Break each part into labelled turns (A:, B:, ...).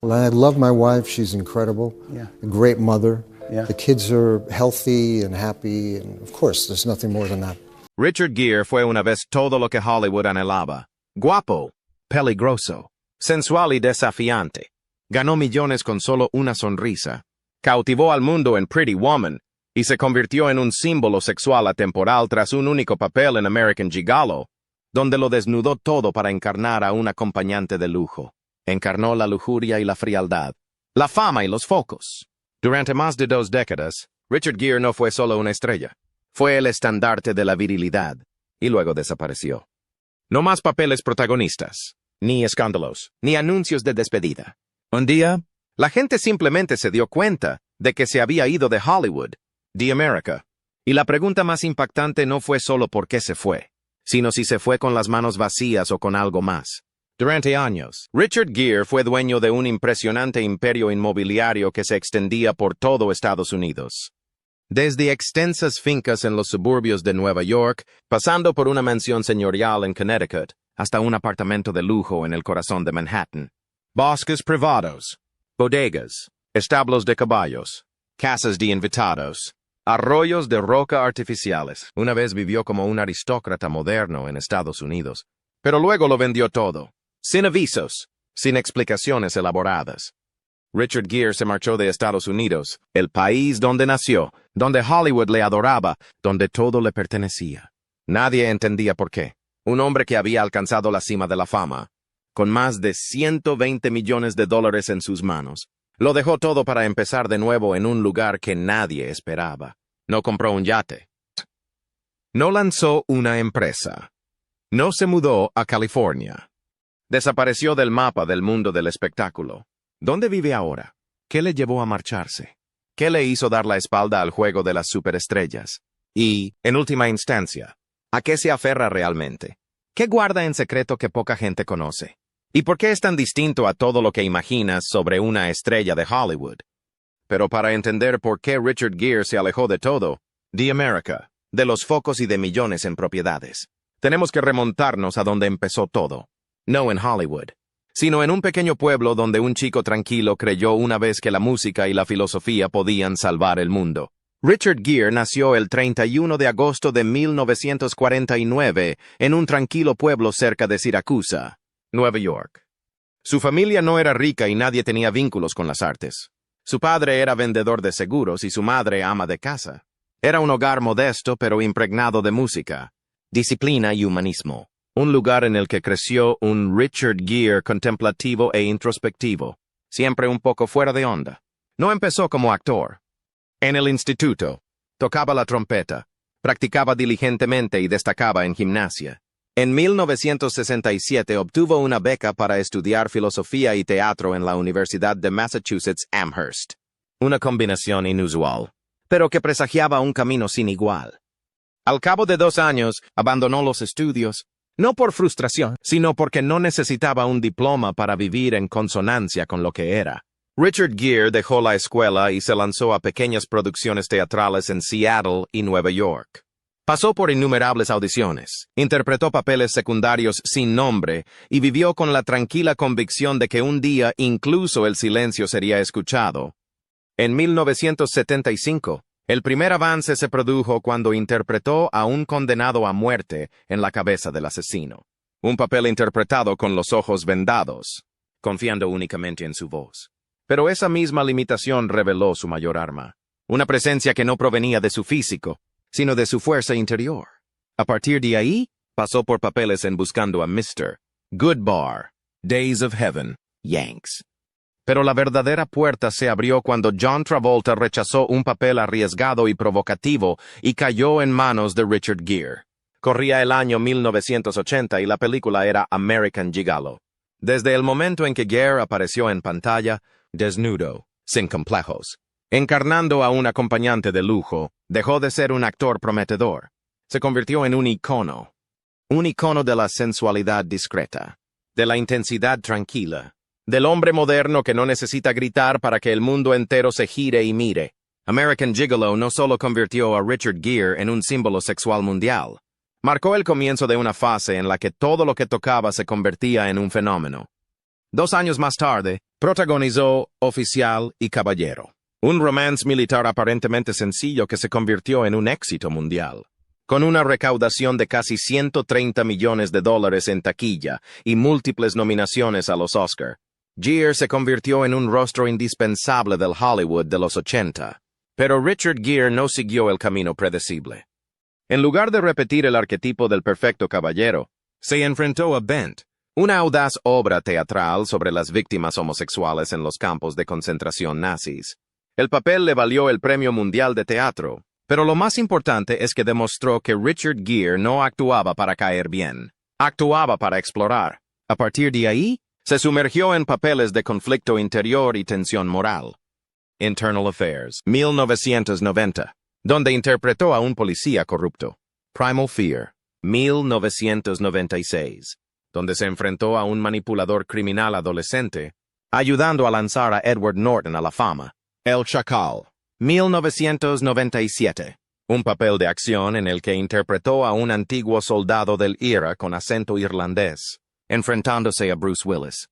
A: Well, I love my wife. She's incredible.
B: Yeah.
A: A great mother.
B: Yeah.
A: The kids are healthy and happy, and of course, there's nothing more than that.
C: Richard Gere fue una vez todo lo que Hollywood anhelaba. Guapo, peligroso, sensual y desafiante. Ganó millones con solo una sonrisa. Cautivó al mundo en Pretty Woman y se convirtió en un símbolo sexual atemporal tras un único papel en American Gigolo, donde lo desnudó todo para encarnar a un acompañante de lujo. Encarnó la lujuria y la frialdad, la fama y los focos. Durante más de 2 décadas, Richard Gere no fue solo una estrella. Fue el estandarte de la virilidad, y luego desapareció. No más papeles protagonistas, ni escándalos, ni anuncios de despedida. Un día, la gente simplemente se dio cuenta de que se había ido de Hollywood, de América. Y la pregunta más impactante no fue solo por qué se fue, sino si se fue con las manos vacías o con algo más. Durante años, Richard Gere fue dueño de un impresionante imperio inmobiliario que se extendía por todo Estados Unidos. Desde extensas fincas en los suburbios de Nueva York, pasando por una mansión señorial en Connecticut, hasta un apartamento de lujo en el corazón de Manhattan. Bosques privados, bodegas, establos de caballos, casas de invitados, arroyos de roca artificiales. Una vez vivió como un aristócrata moderno en Estados Unidos, pero luego lo vendió todo, sin avisos, sin explicaciones elaboradas. Richard Gere se marchó de Estados Unidos, el país donde nació, donde Hollywood le adoraba, donde todo le pertenecía. Nadie entendía por qué. Un hombre que había alcanzado la cima de la fama, con más de $120 millones en sus manos, lo dejó todo para empezar de nuevo en un lugar que nadie esperaba. No compró un yate. No lanzó una empresa. No se mudó a California. Desapareció del mapa del mundo del espectáculo. ¿Dónde vive ahora? ¿Qué le llevó a marcharse? ¿Qué le hizo dar la espalda al juego de las superestrellas? Y, en última instancia, ¿a qué se aferra realmente? ¿Qué guarda en secreto que poca gente conoce? ¿Y por qué es tan distinto a todo lo que imaginas sobre una estrella de Hollywood? Pero para entender por qué Richard Gere se alejó de todo, de América, de los focos y de millones en propiedades, tenemos que remontarnos a donde empezó todo. No en Hollywood, sino en un pequeño pueblo donde un chico tranquilo creyó una vez que la música y la filosofía podían salvar el mundo. Richard Gere nació el 31 de agosto de 1949 en un tranquilo pueblo cerca de Siracusa, Nueva York. Su familia no era rica y nadie tenía vínculos con las artes. Su padre era vendedor de seguros y su madre ama de casa. Era un hogar modesto pero impregnado de música, disciplina y humanismo. Un lugar en el que creció un Richard Gere contemplativo e introspectivo, siempre un poco fuera de onda. No empezó como actor. En el instituto, tocaba la trompeta, practicaba diligentemente y destacaba en gimnasia. En 1967 obtuvo una beca para estudiar filosofía y teatro en la Universidad de Massachusetts Amherst. Una combinación inusual, pero que presagiaba un camino sin igual. Al cabo de 2 años, abandonó los estudios, no por frustración, sino porque no necesitaba un diploma para vivir en consonancia con lo que era. Richard Gere dejó la escuela y se lanzó a pequeñas producciones teatrales en Seattle y Nueva York. Pasó por innumerables audiciones, interpretó papeles secundarios sin nombre y vivió con la tranquila convicción de que un día incluso el silencio sería escuchado. En 1975, el primer avance se produjo cuando interpretó a un condenado a muerte en la cabeza del asesino. Un papel interpretado con los ojos vendados, confiando únicamente en su voz. Pero esa misma limitación reveló su mayor arma. Una presencia que no provenía de su físico, sino de su fuerza interior. A partir de ahí, pasó por papeles en Buscando a Mr. Goodbar, Days of Heaven, Yanks. Pero la verdadera puerta se abrió cuando John Travolta rechazó un papel arriesgado y provocativo y cayó en manos de Richard Gere. Corría el año 1980 y la película era American Gigolo. Desde el momento en que Gere apareció en pantalla, desnudo, sin complejos, encarnando a un acompañante de lujo, dejó de ser un actor prometedor. Se convirtió en un icono de la sensualidad discreta, de la intensidad tranquila, del hombre moderno que no necesita gritar para que el mundo entero se gire y mire. American Gigolo no solo convirtió a Richard Gere en un símbolo sexual mundial, marcó el comienzo de una fase en la que todo lo que tocaba se convertía en un fenómeno. 2 años más tarde, protagonizó Oficial y Caballero, un romance militar aparentemente sencillo que se convirtió en un éxito mundial. Con una recaudación de casi $130 millones en taquilla y múltiples nominaciones a los Oscar, Gere se convirtió en un rostro indispensable del Hollywood de los 80. Pero Richard Gere no siguió el camino predecible. En lugar de repetir el arquetipo del perfecto caballero, se enfrentó a Bent, una audaz obra teatral sobre las víctimas homosexuales en los campos de concentración nazis. El papel le valió el Premio Mundial de Teatro, pero lo más importante es que demostró que Richard Gere no actuaba para caer bien, actuaba para explorar. A partir de ahí, se sumergió en papeles de conflicto interior y tensión moral. Internal Affairs, 1990, donde interpretó a un policía corrupto. Primal Fear, 1996, donde se enfrentó a un manipulador criminal adolescente, ayudando a lanzar a Edward Norton a la fama. El Chacal, 1997, un papel de acción en el que interpretó a un antiguo soldado del IRA con acento irlandés, enfrentándose a Bruce Willis.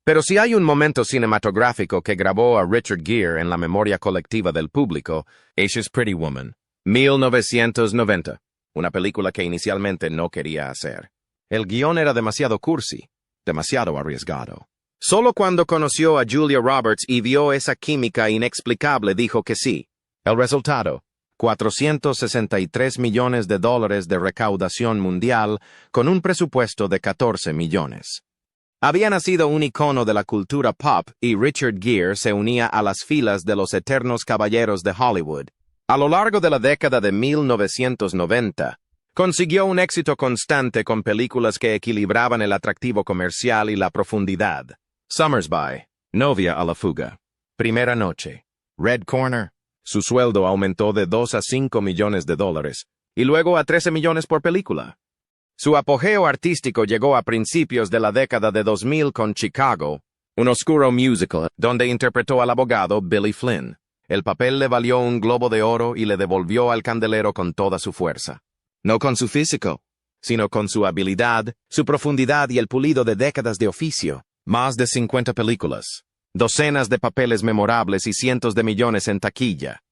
C: Pero si hay un momento cinematográfico que grabó a Richard Gere en la memoria colectiva del público, es Pretty Woman, 1990, una película que inicialmente no quería hacer. El guión era demasiado cursi, demasiado arriesgado. Solo cuando conoció a Julia Roberts y vio esa química inexplicable dijo que sí. El resultado, $463 millones de recaudación mundial con un presupuesto de 14 millones. Había nacido un icono de la cultura pop y Richard Gere se unía a las filas de los eternos caballeros de Hollywood. A lo largo de la década de 1990, consiguió un éxito constante con películas que equilibraban el atractivo comercial y la profundidad. Summersby, Novia a la fuga, Primera noche, Red Corner. Su sueldo aumentó de 2 a 5 millones de dólares, y luego a 13 millones por película. Su apogeo artístico llegó a principios de la década de 2000 con Chicago, un oscuro musical donde interpretó al abogado Billy Flynn. El papel le valió un Globo de Oro y le devolvió al candelero con toda su fuerza. No con su físico, sino con su habilidad, su profundidad y el pulido de décadas de oficio. Más de 50 películas, docenas de papeles memorables y cientos de millones en taquilla.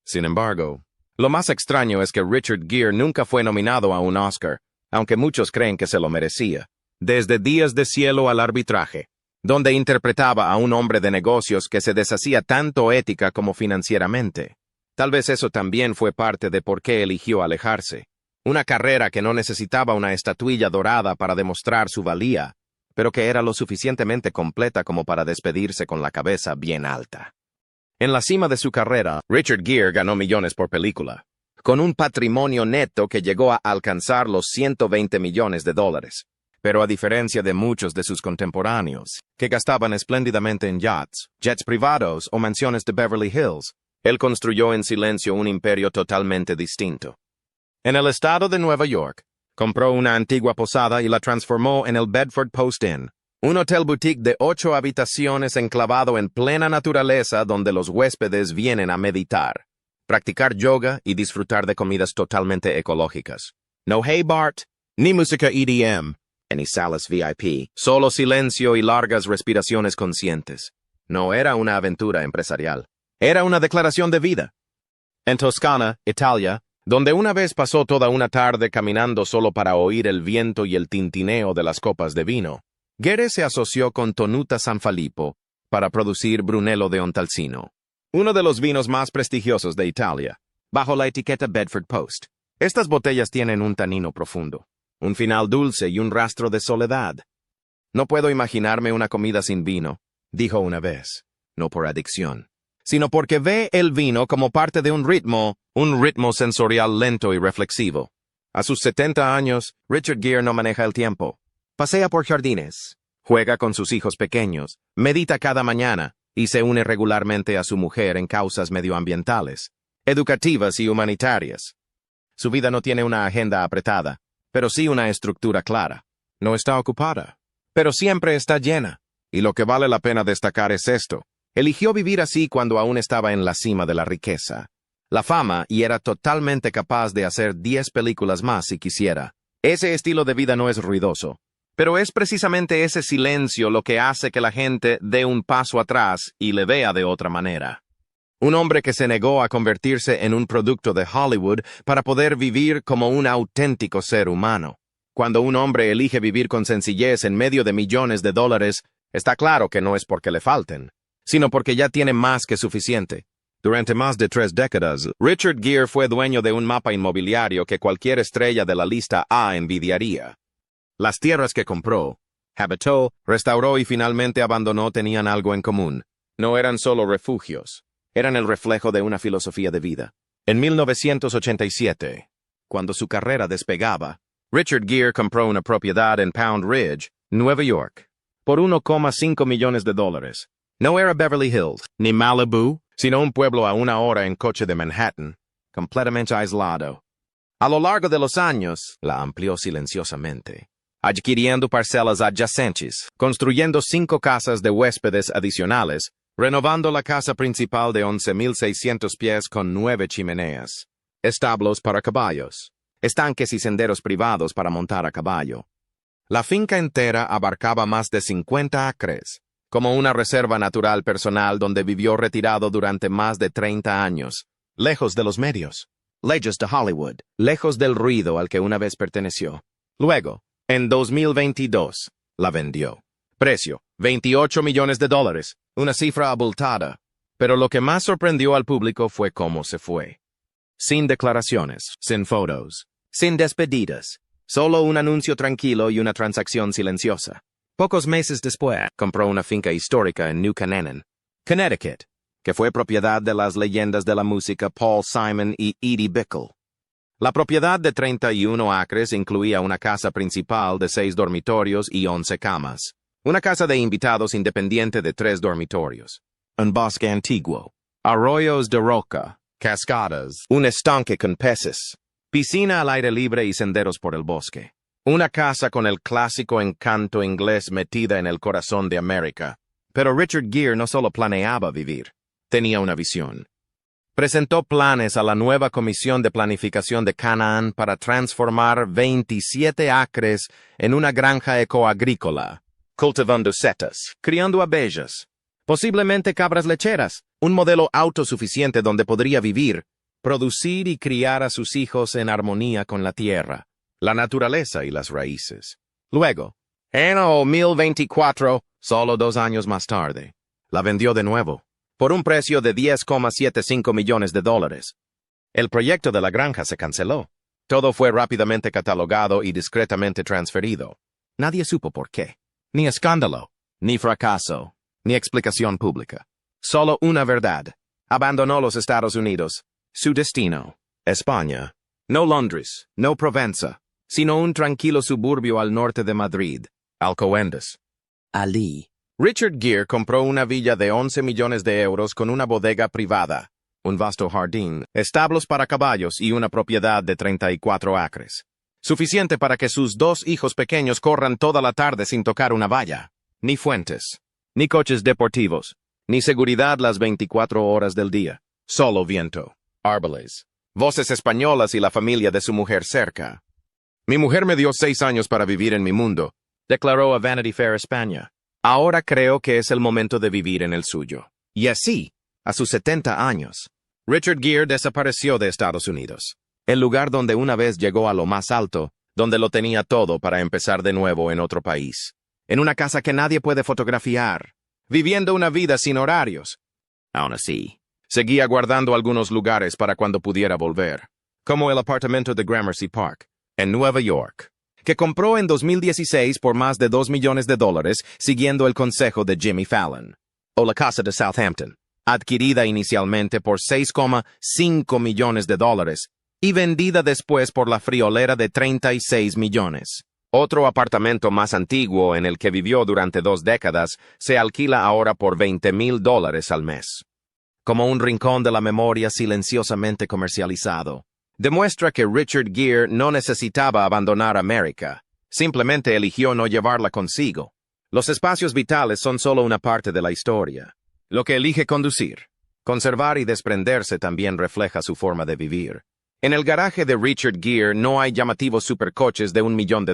C: Sin embargo, lo más extraño es que Richard Gere nunca fue nominado a un Oscar, aunque muchos creen que se lo merecía. Desde Días de Cielo al Arbitraje, donde interpretaba a un hombre de negocios que se deshacía tanto ética como financieramente. Tal vez eso también fue parte de por qué eligió alejarse. Una carrera que no necesitaba una estatuilla dorada para demostrar su valía, pero que era lo suficientemente completa como para despedirse con la cabeza bien alta. En la cima de su carrera, Richard Gere ganó millones por película, con un patrimonio neto que llegó a alcanzar los $120 millones. Pero a diferencia de muchos de sus contemporáneos, que gastaban espléndidamente en yachts, jets privados o mansiones de Beverly Hills, él construyó en silencio un imperio totalmente distinto. En el estado de Nueva York, compró una antigua posada y la transformó en el Bedford Post Inn, un hotel boutique de 8 habitaciones enclavado en plena naturaleza donde los huéspedes vienen a meditar, practicar yoga y disfrutar de comidas totalmente ecológicas. No Hey Bart, ni música EDM, ni salas VIP, solo silencio y largas respiraciones conscientes. No era una aventura empresarial, era una declaración de vida. En Toscana, Italia, donde una vez pasó toda una tarde caminando solo para oír el viento y el tintineo de las copas de vino, Gere se asoció con Tonuta Sanfilippo para producir Brunello de Ontalcino, uno de los vinos más prestigiosos de Italia, bajo la etiqueta Bedford Post. Estas botellas tienen un tanino profundo, un final dulce y un rastro de soledad. No puedo imaginarme una comida sin vino, dijo una vez, no por adicción, sino porque ve el vino como parte de un ritmo sensorial lento y reflexivo. A sus 70 años, Richard Gere no maneja el tiempo. Pasea por jardines, juega con sus hijos pequeños, medita cada mañana y se une regularmente a su mujer en causas medioambientales, educativas y humanitarias. Su vida no tiene una agenda apretada, pero sí una estructura clara. No está ocupada, pero siempre está llena. Y lo que vale la pena destacar es esto. Eligió vivir así cuando aún estaba en la cima de la riqueza, la fama, y era totalmente capaz de hacer 10 películas más si quisiera. Ese estilo de vida no es ruidoso, Pero es precisamente ese silencio lo que hace que la gente dé un paso atrás y le vea de otra manera. Un hombre que se negó a convertirse en un producto de Hollywood para poder vivir como un auténtico ser humano. Cuando un hombre elige vivir con sencillez en medio de millones de dólares, está claro que no es porque le falten, sino porque ya tiene más que suficiente. Durante más de 3 décadas, Richard Gere fue dueño de un mapa inmobiliario que cualquier estrella de la lista A envidiaría. Las tierras que compró, habitó, restauró y finalmente abandonó tenían algo en común. No eran solo refugios, eran el reflejo de una filosofía de vida. En 1987, cuando su carrera despegaba, Richard Gere compró una propiedad en Pound Ridge, Nueva York, por $1,5 millones. No era Beverly Hills, ni Malibu, sino un pueblo a 1 hora en coche de Manhattan, completamente aislado. A lo largo de los años, la amplió silenciosamente, adquiriendo parcelas adyacentes, construyendo 5 casas de huéspedes adicionales, renovando la casa principal de 11,600 pies con 9 chimeneas, establos para caballos, estanques y senderos privados para montar a caballo. La finca entera abarcaba más de 50 acres, como una reserva natural personal donde vivió retirado durante más de 30 años, lejos de los medios, lejos de Hollywood, lejos del ruido al que una vez perteneció. Luego, en 2022, la vendió. Precio, $28 millones, una cifra abultada, pero lo que más sorprendió al público fue cómo se fue. Sin declaraciones, sin fotos, sin despedidas, solo un anuncio tranquilo y una transacción silenciosa. Pocos meses después, compró una finca histórica en New Canaan, Connecticut, que fue propiedad de las leyendas de la música Paul Simon y Edie Bickle. La propiedad de 31 acres incluía una casa principal de 6 dormitorios y 11 camas, una casa de invitados independiente de 3 dormitorios, un bosque antiguo, arroyos de roca, cascadas, un estanque con peces, piscina al aire libre y senderos por el bosque. Una casa con el clásico encanto inglés metida en el corazón de América. Pero Richard Gere no solo planeaba vivir, tenía una visión. Presentó planes a la nueva Comisión de Planificación de Canaan para transformar 27 acres en una granja ecoagrícola, cultivando setas, criando abejas, posiblemente cabras lecheras, un modelo autosuficiente donde podría vivir, producir y criar a sus hijos en armonía con la tierra, la naturaleza y las raíces. Luego, en 2024, solo 2 años más tarde, la vendió de nuevo, por un precio de $10,75 millones. El proyecto de la granja se canceló. Todo fue rápidamente catalogado y discretamente transferido. Nadie supo por qué. Ni escándalo, ni fracaso, ni explicación pública. Solo una verdad. Abandonó los Estados Unidos. Su destino, España. No Londres, no Provenza, sino un tranquilo suburbio al norte de Madrid, Alcobendas. Allí, Richard Gere compró una villa de 11 millones de euros con una bodega privada, un vasto jardín, establos para caballos y una propiedad de 34 acres. Suficiente para que sus 2 hijos pequeños corran toda la tarde sin tocar una valla. Ni fuentes, ni coches deportivos, ni seguridad las 24 horas del día. Solo viento, árboles, voces españolas y la familia de su mujer cerca. Mi mujer me dio 6 años para vivir en mi mundo, declaró a Vanity Fair España. Ahora creo que es el momento de vivir en el suyo. Y así, a sus 70 años, Richard Gere desapareció de Estados Unidos, el lugar donde una vez llegó a lo más alto, donde lo tenía todo para empezar de nuevo en otro país, en una casa que nadie puede fotografiar, viviendo una vida sin horarios. Aún así, seguía guardando algunos lugares para cuando pudiera volver, como el apartamento de Gramercy Park, en Nueva York, que compró en 2016 por más de $2 millones, siguiendo el consejo de Jimmy Fallon, o la casa de Southampton, adquirida inicialmente por $6,5 millones y vendida después por la friolera de 36 millones. Otro apartamento más antiguo en el que vivió durante 2 décadas se alquila ahora por $20,000 al mes. Como un rincón de la memoria silenciosamente comercializado, demuestra que Richard Gere no necesitaba abandonar América, simplemente eligió no llevarla consigo. Los espacios vitales son solo una parte de la historia. Lo que elige conducir, conservar y desprenderse también refleja su forma de vivir. En el garaje de Richard Gere no hay llamativos supercoches de $1 millón.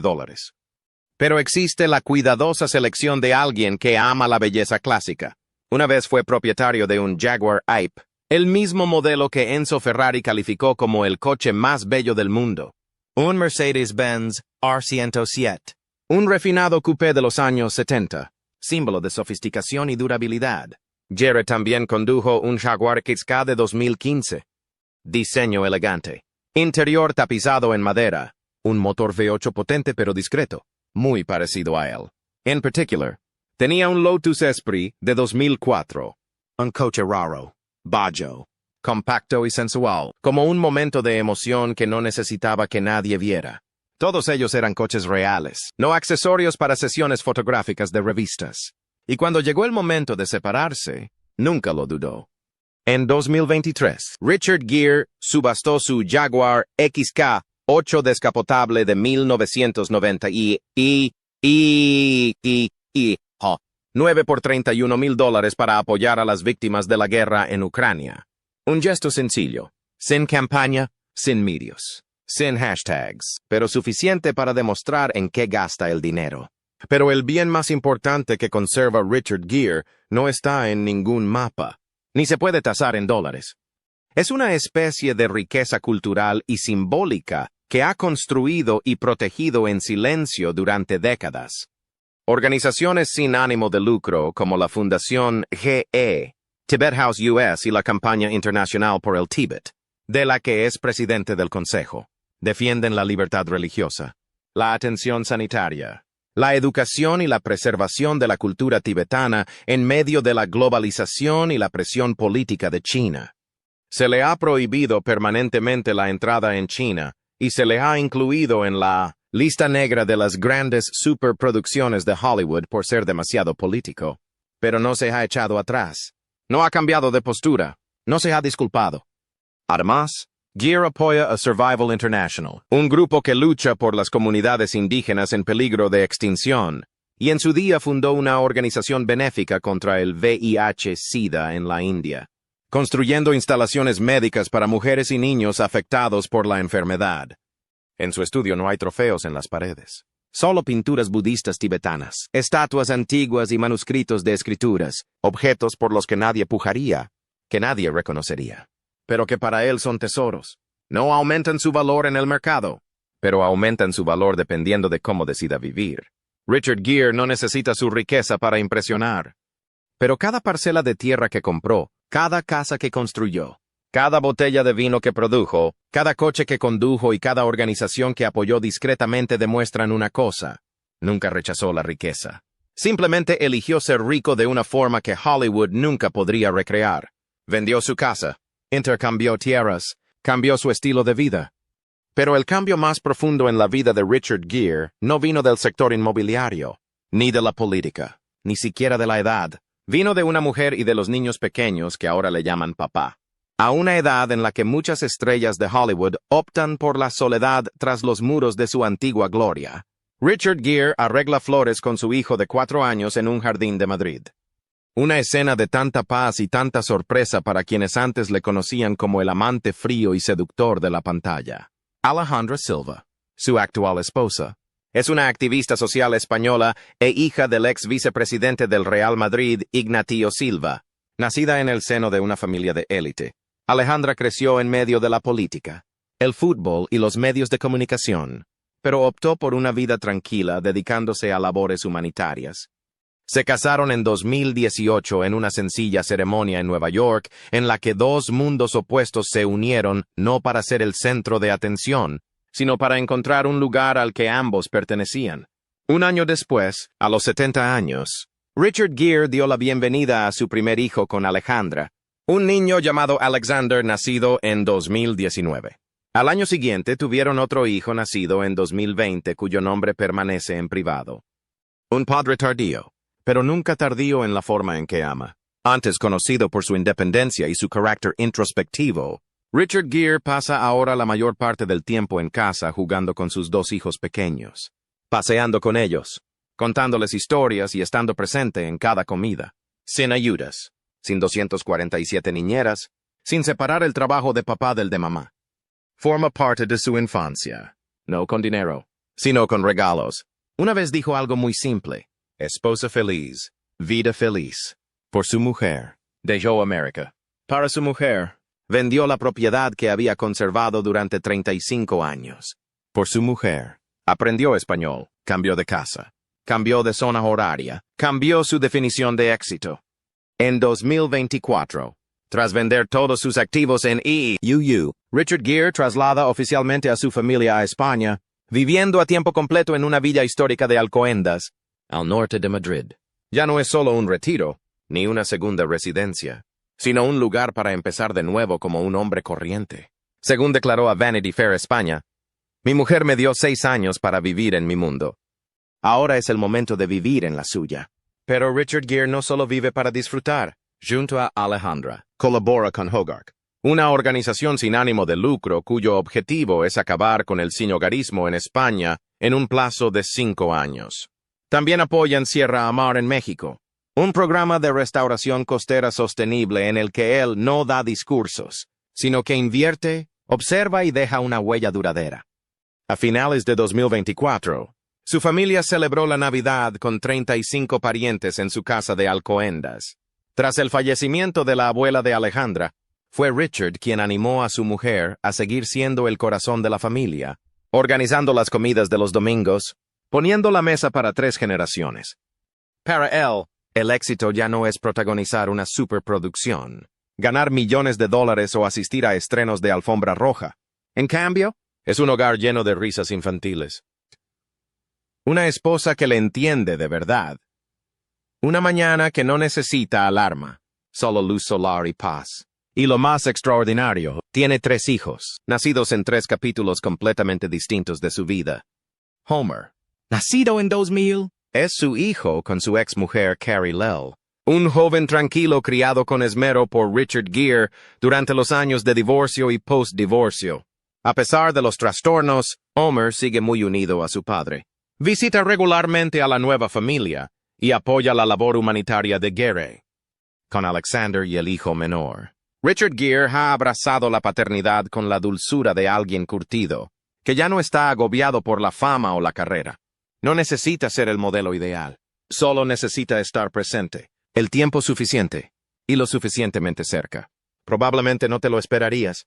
C: Pero existe la cuidadosa selección de alguien que ama la belleza clásica. Una vez fue propietario de un Jaguar I-Pace, el mismo modelo que Enzo Ferrari calificó como el coche más bello del mundo. Un Mercedes-Benz R107. Un refinado coupé de los años 70, símbolo de sofisticación y durabilidad. Jared también condujo un Jaguar XK de 2015. Diseño elegante. Interior tapizado en madera. Un motor V8 potente pero discreto, muy parecido a él. En particular, tenía un Lotus Esprit de 2004. Un coche raro, bajo, compacto y sensual, como un momento de emoción que no necesitaba que nadie viera. Todos ellos eran coches reales, no accesorios para sesiones fotográficas de revistas. Y cuando llegó el momento de separarse, nunca lo dudó. En 2023, Richard Gere subastó su Jaguar XK 8 descapotable de 1990 9 por $31,000 para apoyar a las víctimas de la guerra en Ucrania. Un gesto sencillo, sin campaña, sin medios, sin hashtags, pero suficiente para demostrar en qué gasta el dinero. Pero el bien más importante que conserva Richard Gere no está en ningún mapa, ni se puede tasar en dólares. Es una especie de riqueza cultural y simbólica que ha construido y protegido en silencio durante décadas. Organizaciones sin ánimo de lucro como la Fundación GE, Tibet House US y la Campaña Internacional por el Tíbet, de la que es presidente del Consejo, defienden la libertad religiosa, la atención sanitaria, la educación y la preservación de la cultura tibetana en medio de la globalización y la presión política de China. Se le ha prohibido permanentemente la entrada en China y se le ha incluido en la lista negra de las grandes superproducciones de Hollywood por ser demasiado político. Pero no se ha echado atrás. No ha cambiado de postura. No se ha disculpado. Además, Gere apoya a Survival International, un grupo que lucha por las comunidades indígenas en peligro de extinción, y en su día fundó una organización benéfica contra el VIH-Sida en la India, construyendo instalaciones médicas para mujeres y niños afectados por la enfermedad. En su estudio no hay trofeos en las paredes, solo pinturas budistas tibetanas, estatuas antiguas y manuscritos de escrituras, objetos por los que nadie pujaría, que nadie reconocería, pero que para él son tesoros. No aumentan su valor en el mercado, pero aumentan su valor dependiendo de cómo decida vivir. Richard Gere no necesita su riqueza para impresionar, pero cada parcela de tierra que compró, cada casa que construyó, cada botella de vino que produjo, cada coche que condujo y cada organización que apoyó discretamente demuestran una cosa: nunca rechazó la riqueza. Simplemente eligió ser rico de una forma que Hollywood nunca podría recrear. Vendió su casa, intercambió tierras, cambió su estilo de vida. Pero el cambio más profundo en la vida de Richard Gere no vino del sector inmobiliario, ni de la política, ni siquiera de la edad. Vino de una mujer y de los niños pequeños que ahora le llaman papá. A una edad en la que muchas estrellas de Hollywood optan por la soledad tras los muros de su antigua gloria, Richard Gere arregla flores con su hijo de 4 años en un jardín de Madrid. Una escena de tanta paz y tanta sorpresa para quienes antes le conocían como el amante frío y seductor de la pantalla. Alejandra Silva, su actual esposa, es una activista social española e hija del ex vicepresidente del Real Madrid, Ignacio Silva. Nacida en el seno de una familia de élite, Alejandra creció en medio de la política, el fútbol y los medios de comunicación, pero optó por una vida tranquila dedicándose a labores humanitarias. Se casaron en 2018 en una sencilla ceremonia en Nueva York, en la que dos mundos opuestos se unieron no para ser el centro de atención, sino para encontrar un lugar al que ambos pertenecían. Un año después, a los 70 años, Richard Gere dio la bienvenida a su primer hijo con Alejandra, un niño llamado Alexander nacido en 2019. Al año siguiente tuvieron otro hijo nacido en 2020 cuyo nombre permanece en privado. Un padre tardío, pero nunca tardío en la forma en que ama. Antes conocido por su independencia y su carácter introspectivo, Richard Gere pasa ahora la mayor parte del tiempo en casa jugando con sus 2 hijos pequeños, paseando con ellos, contándoles historias y estando presente en cada comida, sin ayudas, sin 247 niñeras, sin separar el trabajo de papá del de mamá. Forma parte de su infancia, no con dinero, sino con regalos, Una vez dijo algo muy simple: esposa feliz, vida feliz. Por su mujer, dejó América. Para su mujer, vendió la propiedad que había conservado durante 35 años. Por su mujer, aprendió español, cambió de casa, cambió de zona horaria, cambió su definición de éxito. En 2024, tras vender todos sus activos en IUU, Richard Gere traslada oficialmente a su familia a España, viviendo a tiempo completo en una villa histórica de Alcobendas, al norte de Madrid. Ya no es solo un retiro, ni una segunda residencia, sino un lugar para empezar de nuevo como un hombre corriente. Según declaró a Vanity Fair España, mi mujer me dio 6 años para vivir en mi mundo. Ahora es el momento de vivir en la suya. Pero Richard Gere no solo vive para disfrutar. Junto a Alejandra, colabora con Hogarth, una organización sin ánimo de lucro cuyo objetivo es acabar con el sinhogarismo en España en un plazo de 5 años. También apoyan Sierra a Mar en México, un programa de restauración costera sostenible en el que él no da discursos, sino que invierte, observa y deja una huella duradera. A finales de 2024, su familia celebró la Navidad con 35 parientes en su casa de Alcobendas. Tras el fallecimiento de la abuela de Alejandra, fue Richard quien animó a su mujer a seguir siendo el corazón de la familia, organizando las comidas de los domingos, poniendo la mesa para 3 generaciones. Para él, el éxito ya no es protagonizar una superproducción, ganar millones de dólares o asistir a estrenos de alfombra roja. En cambio, es un hogar lleno de risas infantiles. Una esposa que le entiende de verdad. Una mañana que no necesita alarma, solo luz solar y paz. Y lo más extraordinario, tiene 3 hijos, nacidos en 3 capítulos completamente distintos de su vida. Homer, nacido en 2000, es su hijo con su exmujer Carrie Lell, un joven tranquilo criado con esmero por Richard Gere durante los años de divorcio y post-divorcio. A pesar de los trastornos, Homer sigue muy unido a su padre. Visita regularmente a la nueva familia y apoya la labor humanitaria de Gere, con Alexander y el hijo menor. Richard Gere ha abrazado la paternidad con la dulzura de alguien curtido, que ya no está agobiado por la fama o la carrera. No necesita ser el modelo ideal, solo necesita estar presente, el tiempo suficiente y lo suficientemente cerca. Probablemente no te lo esperarías.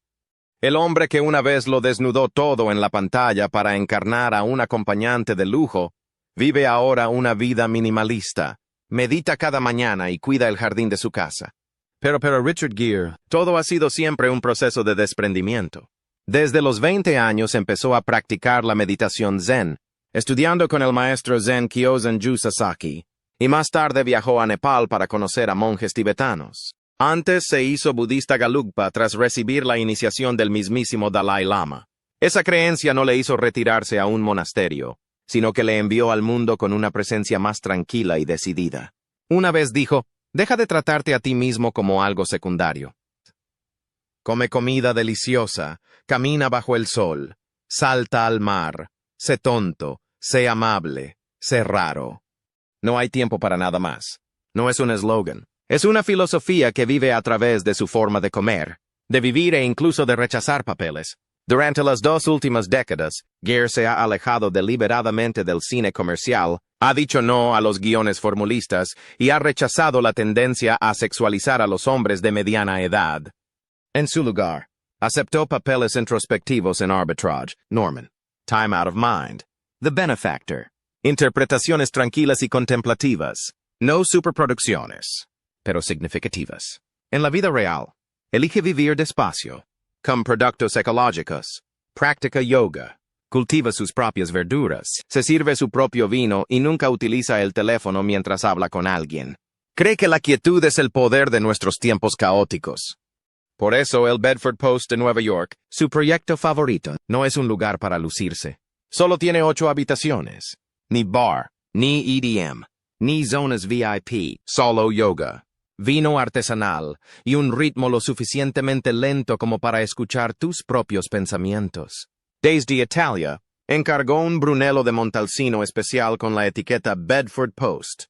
C: El hombre que una vez lo desnudó todo en la pantalla para encarnar a un acompañante de lujo, vive ahora una vida minimalista, medita cada mañana y cuida el jardín de su casa. Pero para Richard Gere, todo ha sido siempre un proceso de desprendimiento. Desde los 20 años empezó a practicar la meditación Zen, estudiando con el maestro Zen Kyozen-ju Sasaki, y más tarde viajó a Nepal para conocer a monjes tibetanos. Antes se hizo budista Gelugpa tras recibir la iniciación del mismísimo Dalai Lama. Esa creencia no le hizo retirarse a un monasterio, sino que le envió al mundo con una presencia más tranquila y decidida. Una vez dijo, deja de tratarte a ti mismo como algo secundario. Come comida deliciosa, camina bajo el sol, salta al mar, sé tonto, sé amable, sé raro. No hay tiempo para nada más. No es un eslogan. Es una filosofía que vive a través de su forma de comer, de vivir e incluso de rechazar papeles. Durante las 2 últimas décadas, Gere se ha alejado deliberadamente del cine comercial, ha dicho no a los guiones formulistas y ha rechazado la tendencia a sexualizar a los hombres de mediana edad. En su lugar, aceptó papeles introspectivos en Arbitrage, Norman, Time Out of Mind, The Benefactor, interpretaciones tranquilas y contemplativas, no superproducciones, pero significativas. En la vida real, elige vivir despacio, con productos ecológicos, practica yoga, cultiva sus propias verduras, se sirve su propio vino y nunca utiliza el teléfono mientras habla con alguien. Cree que la quietud es el poder de nuestros tiempos caóticos. Por eso el Bedford Post de Nueva York, su proyecto favorito, no es un lugar para lucirse. Solo tiene 8 habitaciones. Ni bar, ni EDM, ni zonas VIP, solo yoga, vino artesanal y un ritmo lo suficientemente lento como para escuchar tus propios pensamientos. Desde Italia, encargó un Brunello de Montalcino especial con la etiqueta Bedford Post.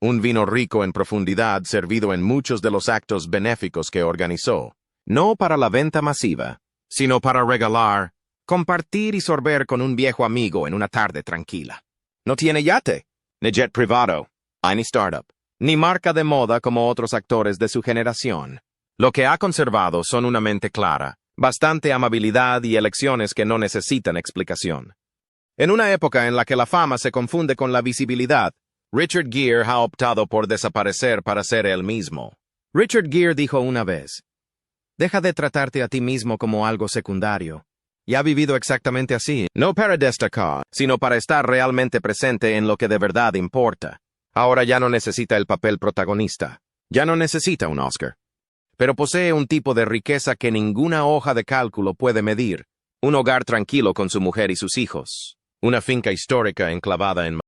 C: Un vino rico en profundidad servido en muchos de los actos benéficos que organizó. No para la venta masiva, sino para regalar, compartir y sorber con un viejo amigo en una tarde tranquila. No tiene yate, ni jet privado, ni startup, ni marca de moda como otros actores de su generación. Lo que ha conservado son una mente clara, bastante amabilidad y elecciones que no necesitan explicación. En una época en la que la fama se confunde con la visibilidad, Richard Gere ha optado por desaparecer para ser él mismo. Richard Gere dijo una vez, «Deja de tratarte a ti mismo como algo secundario». Y ha vivido exactamente así, no para destacar, sino para estar realmente presente en lo que de verdad importa. Ahora ya no necesita el papel protagonista, ya no necesita un Oscar. Pero posee un tipo de riqueza que ninguna hoja de cálculo puede medir, un hogar tranquilo con su mujer y sus hijos, una finca histórica enclavada en